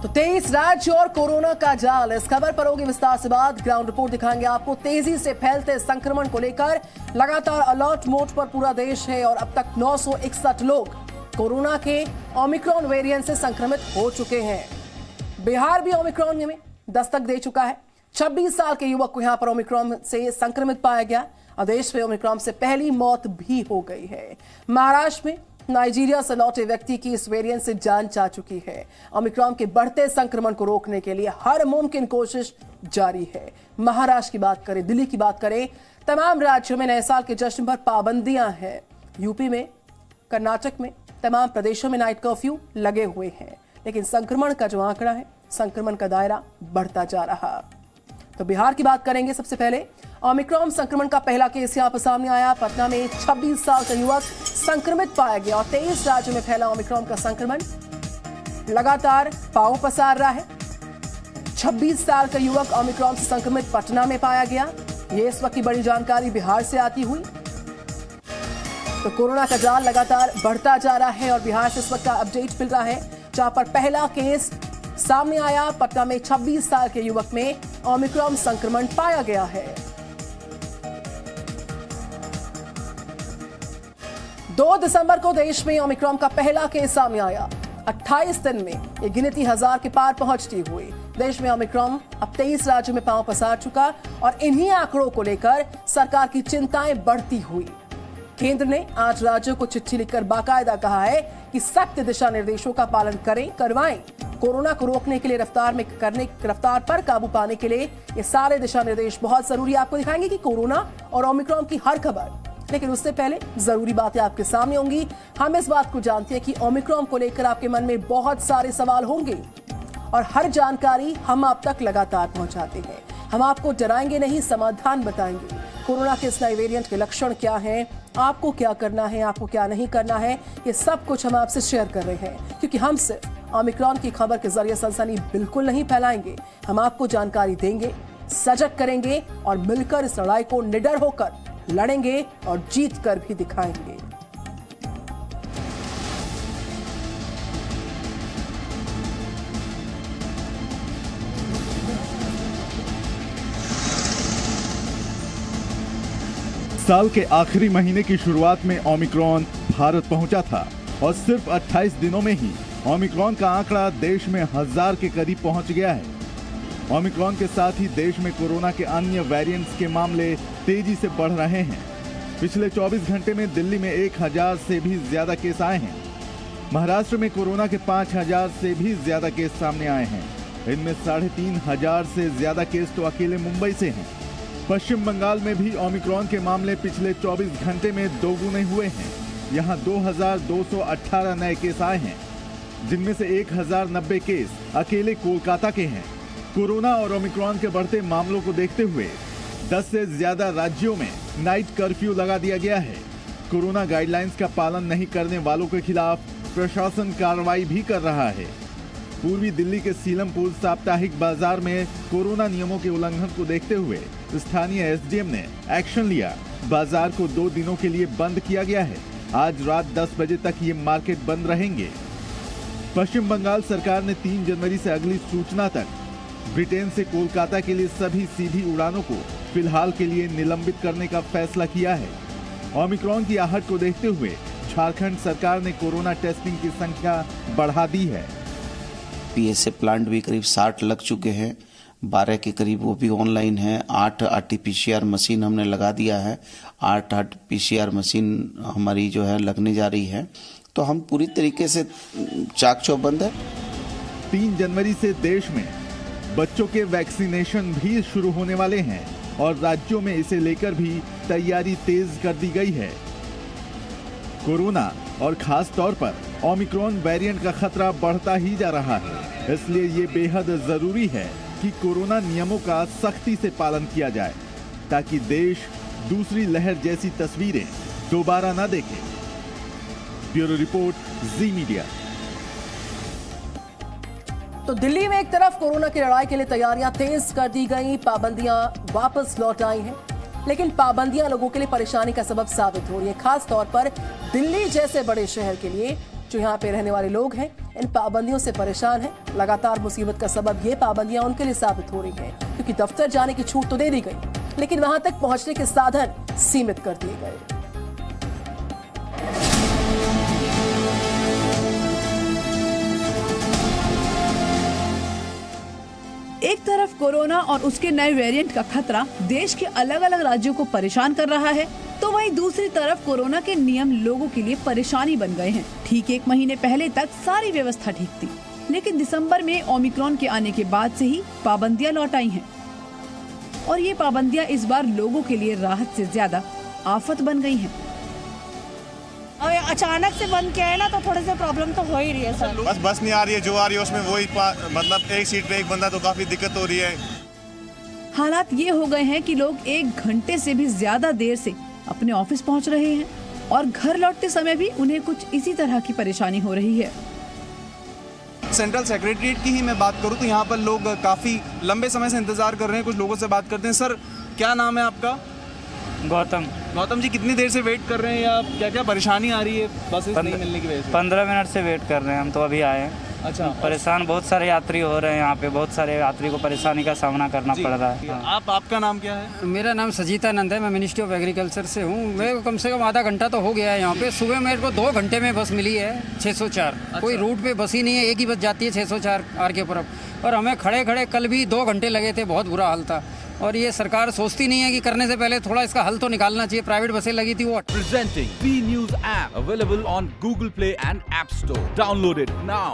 तो 23 राज्य और कोरोना का जाल, इस खबर पर होगी विस्तार से बात। ग्राउंड रिपोर्ट दिखाएंगे आपको। तेजी से फैलते संक्रमण को लेकर लगातार अलर्ट मोड पर पूरा देश है और अब तक 961 लोग कोरोना के ओमिक्रॉन वेरिएंट से संक्रमित हो चुके हैं। बिहार भी ओमिक्रॉन में दस्तक दे चुका है। 26 साल के युवक को यहां पर ओमिक्रॉन से संक्रमित पाया गया और देश में ओमिक्रॉन से पहली मौत भी हो गई है। महाराष्ट्र में नाइजीरिया से लौटे व्यक्ति की इस वेरिएंट से जान जा चुकी है। ओमिक्रॉन के बढ़ते संक्रमण को रोकने के लिए हर मुमकिन कोशिश जारी है। महाराष्ट्र की बात करें, दिल्ली की बात करें, तमाम राज्यों में नए साल के जश्न पर पाबंदियां हैं। यूपी में, कर्नाटक में, तमाम प्रदेशों में नाइट कर्फ्यू लगे हुए हैं, लेकिन संक्रमण का जो आंकड़ा है, संक्रमण का दायरा बढ़ता जा रहा। तो बिहार की बात करेंगे। सबसे पहले ओमिक्रॉन संक्रमण का पहला केस यहां पर सामने आया। पटना में 26 साल का युवक संक्रमित पाया गया और 23 राज्यों में फैला ओमिक्रॉन का संक्रमण लगातार पांव पसार रहा है। 26 साल का युवक ओमिक्रॉन से संक्रमित पटना में पाया गया। ये इस वक्त की बड़ी जानकारी बिहार से आती हुई। तो कोरोना का जाल लगातार बढ़ता जा रहा है और बिहार से इस वक्त का अपडेट मिल रहा है, जहां पर पहला केस सामने आया। पटना में 26 साल के युवक में ओमिक्रॉन संक्रमण पाया गया है। 2 दिसंबर को देश में ओमिक्रॉन का पहला केस सामने आया। 28 दिन में ये गिनती 1000 के पार पहुंचती हुई। देश में ओमिक्रॉन अब 23 राज्यों में पांव पसार चुका और इन्हीं आंकड़ों को लेकर सरकार की चिंताएं बढ़ती हुई। केंद्र ने आज राज्यों को चिट्ठी लिखकर बाकायदा कहा है कि सख्त दिशा निर्देशों का पालन करें, करवाएं। कोरोना को रोकने के लिए रफ्तार पर काबू पाने के लिए ये सारे दिशा निर्देश बहुत जरूरी है। आपको दिखाएंगे कि कोरोना और ओमिक्रॉन की हर खबर, लेकिन उससे पहले जरूरी बातें आपके सामने होंगी। हम इस बात को जानते हैं कि ओमिक्रॉन को लेकर आपके मन में बहुत सारे सवाल होंगे और हर जानकारी हम आप तक लगातार पहुंचाते हैं। हम आपको डराएंगे नहीं, समाधान बताएंगे। कोरोना के इस नए वेरिएंट के लक्षण क्या हैं, आपको क्या करना है, आपको क्या नहीं करना है, ये सब कुछ हम आपसे शेयर कर रहे हैं, क्योंकि हम सिर्फ ओमिक्रॉन की खबर के जरिए सनसनी बिल्कुल नहीं फैलाएंगे। हम आपको जानकारी देंगे, सजग करेंगे और मिलकर इस लड़ाई को निडर होकर लड़ेंगे और जीत कर भी दिखाएंगे। साल के आखिरी महीने की शुरुआत में ओमिक्रॉन भारत पहुंचा था और सिर्फ 28 दिनों में ही ओमिक्रॉन का आंकड़ा देश में 1000 के करीब पहुंच गया है। ओमिक्रॉन के साथ ही देश में कोरोना के अन्य वेरिएंट्स के मामले तेजी से बढ़ रहे हैं। पिछले 24 घंटे में दिल्ली में 1000 से भी ज्यादा केस आए हैं। महाराष्ट्र में कोरोना के 5000 से भी ज्यादा केस सामने आए हैं। इनमें 3500 से ज्यादा केस तो अकेले मुंबई से हैं। पश्चिम बंगाल में भी ओमिक्रॉन के मामले पिछले 24 घंटे में दोगुने हुए हैं। यहां 2218 नए केस आए हैं, जिनमें से 1090 केस अकेले कोलकाता के हैं। कोरोना और ओमिक्रॉन के बढ़ते मामलों को देखते हुए 10 से ज्यादा राज्यों में नाइट कर्फ्यू लगा दिया गया है। कोरोना गाइडलाइंस का पालन नहीं करने वालों के खिलाफ प्रशासन कार्रवाई भी कर रहा है। पूर्वी दिल्ली के सीलमपुर साप्ताहिक बाजार में कोरोना नियमों के उल्लंघन को देखते हुए स्थानीय एसडीएम ने एक्शन लिया। बाजार को 2 दिनों के लिए बंद किया गया है। आज रात 10 बजे तक ये मार्केट बंद रहेंगे। पश्चिम बंगाल सरकार ने 3 जनवरी से अगली सूचना तक ब्रिटेन से कोलकाता के लिए सभी सीधी उड़ानों को फिलहाल के लिए निलंबित करने का फैसला किया है। ओमिक्रॉन की आहट को देखते हुए झारखंड सरकार ने कोरोना टेस्टिंग की संख्या बढ़ा दी है। पीएसए प्लांट भी करीब 60 लग चुके हैं, 12 के करीब वो भी ऑनलाइन है। 8 आरटीपीसीआर मशीन हमने लगा दिया है। 8 आरटीपीसीआर मशीन हमारी जो है लगने जा रही है, तो हम पूरी तरीके से चाक चौबंद है। 3 जनवरी से देश में बच्चों के वैक्सीनेशन भी शुरू होने वाले हैं और राज्यों में इसे लेकर भी तैयारी तेज कर दी गई है। कोरोना और खास तौर पर ओमिक्रॉन वेरिएंट का खतरा बढ़ता ही जा रहा है, इसलिए ये बेहद जरूरी है कि कोरोना नियमों का सख्ती से पालन किया जाए, ताकि देश दूसरी लहर जैसी तस्वीरें दोबारा न देखे। ब्यूरो रिपोर्ट, जी मीडिया। तो दिल्ली में एक तरफ कोरोना की लड़ाई के लिए तैयारियां तेज कर दी गई, पाबंदियां वापस लौट आई हैं, लेकिन पाबंदियां लोगों के लिए परेशानी का सबब साबित हो रही है, खास तौर पर दिल्ली जैसे बड़े शहर के लिए। जो यहाँ पे रहने वाले लोग हैं, इन पाबंदियों से परेशान हैं। लगातार मुसीबत का सबब ये पाबंदियां उनके लिए साबित हो रही हैं, क्योंकि दफ्तर जाने की छूट तो दे दी गई, लेकिन वहां तक पहुंचने के साधन सीमित कर दिए गए। एक तरफ कोरोना और उसके नए वेरिएंट का खतरा देश के अलग अलग राज्यों को परेशान कर रहा है, तो वहीं दूसरी तरफ कोरोना के नियम लोगों के लिए परेशानी बन गए हैं। ठीक 1 महीने पहले तक सारी व्यवस्था ठीक थी, लेकिन दिसंबर में ओमिक्रॉन के आने के बाद से ही पाबंदियां लौट आई हैं। और ये पाबंदियां इस बार लोगों के लिए राहत से ज्यादा आफत बन गई हैं। और अचानक से बंद किया है ना, तो थोड़े से प्रॉब्लम तो हो ही रही है सर। बस नहीं आ रही है, जो आ रही है उसमें वही मतलब एक सीट पे एक बंदा, तो काफी दिक्कत हो रही है। हालात ये हो गए हैं कि लोग 1 घंटे से भी ज्यादा देर से अपने ऑफिस पहुंच रहे हैं और घर लौटते समय भी उन्हें कुछ इसी तरह की परेशानी हो रही है। सेंट्रल सेक्रेटरीट की ही मैं बात करूं तो यहाँ पर लोग काफी लंबे समय से इंतजार कर रहे हैं। कुछ लोगों से बात करते हैं। सर, क्या नाम है आपका? गौतम जी, कितनी देर से वेट कर रहे हैं या क्या क्या परेशानी आ रही है बसेस नहीं मिलने की वजह से? 15 मिनट से वेट कर रहे हैं हम, तो अभी आए हैं। अच्छा, परेशान बहुत सारे यात्री हो रहे हैं यहाँ पे, बहुत सारे यात्री को परेशानी का सामना करना पड़ रहा है। आपका नाम क्या है? मेरा नाम सजीतानंद है, मैं मिनिस्ट्री ऑफ एग्रीकल्चर से हूँ। मेरे को कम से कम आधा घंटा तो हो गया है यहाँ पे। सुबह मेरे को 2 घंटे में बस मिली है 604। कोई रूट पे बस ही नहीं है, एक ही बस जाती है 604 RK-पुरम। और हमें खड़े खड़े कल भी 2 घंटे लगे थे, बहुत बुरा हाल था। और ये सरकार सोचती नहीं है कि करने से पहले थोड़ा इसका हल तो निकालना चाहिए। प्राइवेट बसें लगी थी वो। Presenting B News app available on Google Play and App Store. Download it now.